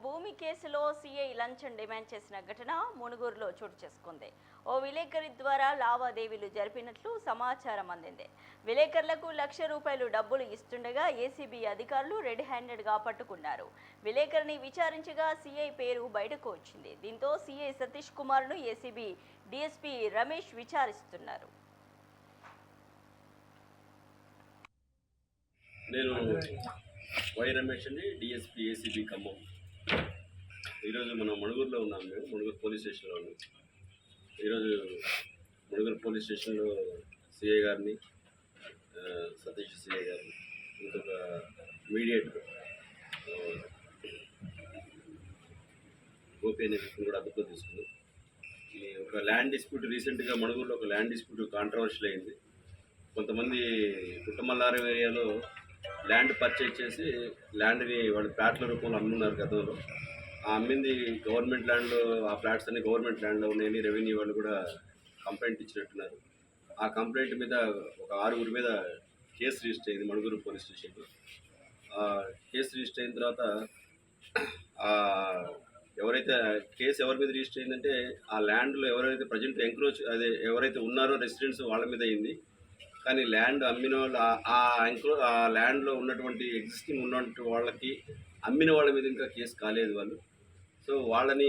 భూమి కేసులో సీఐ లంచం డిమాండ్ చేసిన ఘటన మునుగోడులో చోటు చేసుకుంది. ఓ విలేకరి ద్వారా లావాదేవీలు జరిపినట్లు సమాచారం అందింది. విలేకరులకు ₹1,00,000 డబ్బులు ఇస్తుండగా ఏసీబీ అధికారులు రెడ్ హ్యాండెడ్గా పట్టుకున్నారు. విలేకరిని విచారించగా సీఐ పేరు బయటకు వచ్చింది. దీంతో సీఐ సతీష్ కుమార్ను ఏసీబీ డీఎస్పీ రమేష్ విచారిస్తున్నారు. నేను వై రమేష్ అండి, డిఎస్పీ ఏసీబీ ఖమ్మం. ఈరోజు మనం మణుగూరులో ఉన్నాం. మేము మణుగూరు పోలీస్ స్టేషన్లో ఉన్నాం. ఈరోజు మణుగూరు పోలీస్ స్టేషన్లో సిఐ గారిని, సతీష్ సిఐ గారిని, ఇంకొక మీడియేటర్ గోపి అనే వ్యక్తిని కూడా అదుపులో తీసుకున్నాం. ఈ ఒక ల్యాండ్ డిస్ప్యూట్ రీసెంట్గా మణుగూరులో ఒక ల్యాండ్ డిస్ప్యూట్ కాంట్రవర్షియల్ అయింది. కొంతమంది కుట్టమల్లారం ఏరియాలో ల్యాండ్ పర్చేజ్ చేసి ల్యాండ్ని వాళ్ళు ఫ్లాట్ల రూపంలో అమ్మున్నారు గతంలో. ఆ అమ్మింది గవర్నమెంట్ ల్యాండ్లో, ఆ ఫ్లాట్స్ అన్ని గవర్నమెంట్ ల్యాండ్లో ఉన్నాయని రెవెన్యూ వాళ్ళు కూడా కంప్లైంట్ ఇచ్చినట్టున్నారు. ఆ కంప్లైంట్ మీద ఒక 6 మీద కేసు రిజిస్టర్ అయింది మణుగూరు పోలీస్ స్టేషన్లో. కేసు రిజిస్టర్ అయిన తర్వాత ఎవరైతే కేసు ఎవరి మీద రిజిస్టర్ అయిందంటే ఆ ల్యాండ్లో ఎవరైతే ప్రజెంట్ ఎంక్రోచ్ అదే ఎవరైతే ఉన్నారో రెసిడెంట్స్ వాళ్ళ మీద అయింది. కానీ ల్యాండ్ అమ్మిన వాళ్ళు ఆ ల్యాండ్లో ఉన్నటువంటి ఎగ్జిస్టింగ్ ఉన్నటువంటి వాళ్ళకి అమ్మిన వాళ్ళ మీద ఇంకా కేసు కాలేదు వాళ్ళు. సో వాళ్ళని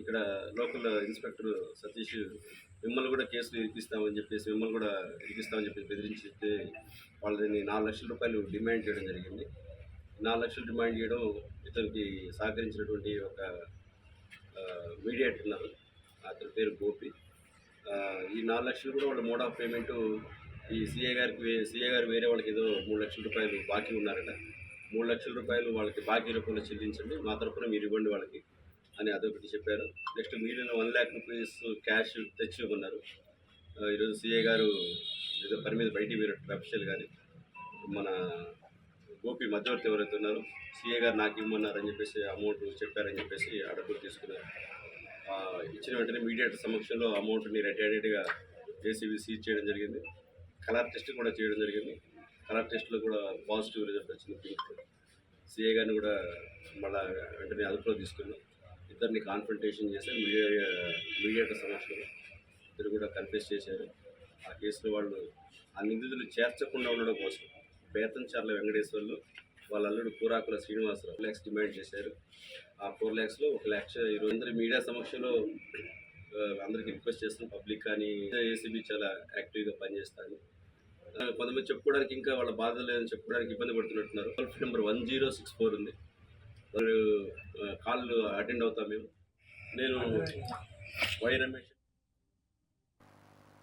ఇక్కడ లోకల్ ఇన్స్పెక్టర్ సతీష్ మిమ్మల్ని కూడా కేసులు ఇరికిస్తామని చెప్పేసి బెదిరించితే వాళ్ళని ₹4,00,000 డిమాండ్ చేయడం జరిగింది. 4 లక్షలు డిమాండ్ చేయడం ఇతనికి సహకరించినటువంటి ఒక మీడియేటర్ ఉన్నారు, అతని పేరు గోపి. ఈ 4 లక్షలు కూడా వాళ్ళ మోడ్ ఆఫ్ పేమెంటు ఈ సీఏ గారు వేరే వాళ్ళకి ఏదో ₹3,00,000 బాకీ ఉన్నారట. ₹3,00,000 వాళ్ళకి బాకీ రూపంలో చెల్లించండి, మా తరఫున మీరు ఇవ్వండి వాళ్ళకి అని అదొకటి చెప్పారు. నెక్స్ట్ మిగిలిన ₹1,00,000 క్యాష్ తెచ్చి ఇవ్వన్నారు. ఈరోజు సీఏ గారు ఏదో పని మీద బయటికి పోయినట్టు అఫీషియల్ కానీ మన గోపి మధ్యవర్తి ఎవరైతే ఉన్నారో సీఏ గారు నాకు ఇవ్వమన్నారని చెప్పేసి అమౌంట్ చెప్పారని చెప్పేసి ఆ డబ్బులు తీసుకున్నారు. ఇచ్చిన వెంటనే మీడియేటర్ సమక్షంలో అమౌంట్ని రెడ్ హ్యాండెడ్గా ఏసీబీ సీజ్ చేయడం జరిగింది. కలర్ టెస్ట్ కూడా చేయడం జరిగింది. కలర్ టెస్ట్లో కూడా పాజిటివ్ రిజల్ట్ వచ్చింది, పింక్. సీఏ గారిని కూడా మళ్ళీ వెంటనే అదుపులో తీసుకున్నాం. ఇద్దరిని కాన్ఫ్రంటేషన్ చేశారు మీడియేటర్ సమక్షంలో. ఇద్దరు కూడా కన్ఫెస్ చేశారు. ఆ కేసులో వాళ్ళు ఆ నిందితులు చేర్చకుండా ఉండడం కోసం బేతంచర్ల వెంకటేశ్వర్లు వాళ్ళ అల్లుడు కూరాకుల శ్రీనివాసరావు ₹4,00,000 డిమాండ్ చేశారు. ఆ 4 lakhsలో ₹1,00,000 ఈరోజు అందరి మీడియా సమక్షంలో అందరికీ రిక్వెస్ట్ చేస్తున్నాం, పబ్లిక్ కానీ ఏసీబీ చాలా యాక్టివ్గా పనిచేస్తాను. కొంతమంది చెప్పుకోవడానికి ఇంకా వాళ్ళ బాధ లేదని చెప్పుకోవడానికి ఇబ్బంది పడుతున్నట్టున్నారు. టోల్ నెంబర్ 1064 ఉంది, వాళ్ళు కాళ్ళు అటెండ్ అవుతాం మేము. నేను వై రమేష్.